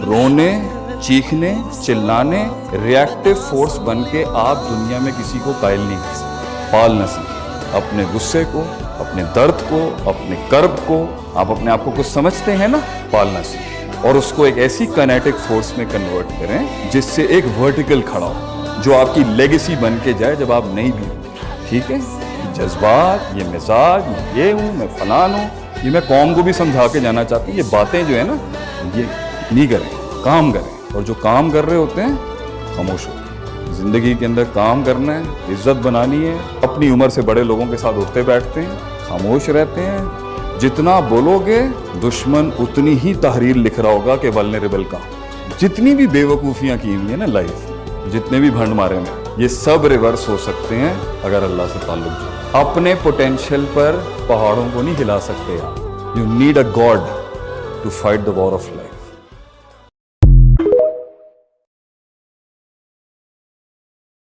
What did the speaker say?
رونے, چیخنے, چلانے, reactive force بن کے آپ دنیا میں کسی کو قائل نہیں کر سکتے. پالنا سیکھیں اپنے غصے کو, اپنے درد کو, اپنے کرب کو. آپ اپنے آپ کو کچھ سمجھتے ہیں نا, پالنا سیکھیں اور اس کو ایک ایسی کائنیٹک فورس میں کنورٹ کریں جس سے ایک ورٹیکل کھڑا ہو جو آپ کی لیگیسی بن کے جائے جب آپ نہیں بھی ہوں. ٹھیک ہے, جذبات, یہ مزاج, میں یہ ہوں, میں فلان ہوں, یہ میں قوم کو بھی سمجھا کے جانا چاہتی ہوں. یہ باتیں جو ہے نا یہ نہیں کریں, کام کریں. اور جو کام کر رہے ہوتے ہیں خاموش ہوتے ہیں. زندگی کے اندر کام کرنا ہے, عزت بنانی ہے. اپنی عمر سے بڑے لوگوں کے ساتھ اٹھتے بیٹھتے ہیں, خاموش رہتے ہیں. جتنا بولو گے دشمن اتنی ہی تحریر لکھ رہا ہوگا کہ ولنریبل کا. جتنی بھی بے وقوفیاں کی ہوئی ہیں نا لائف, جتنے بھی بھنڈ مارے ہیں, یہ سب ریورس ہو سکتے ہیں اگر اللہ سے تعلق جو. اپنے پوٹینشیل پر پہاڑوں کو نہیں ہلا سکتے آپ. You need a god to fight the war of life.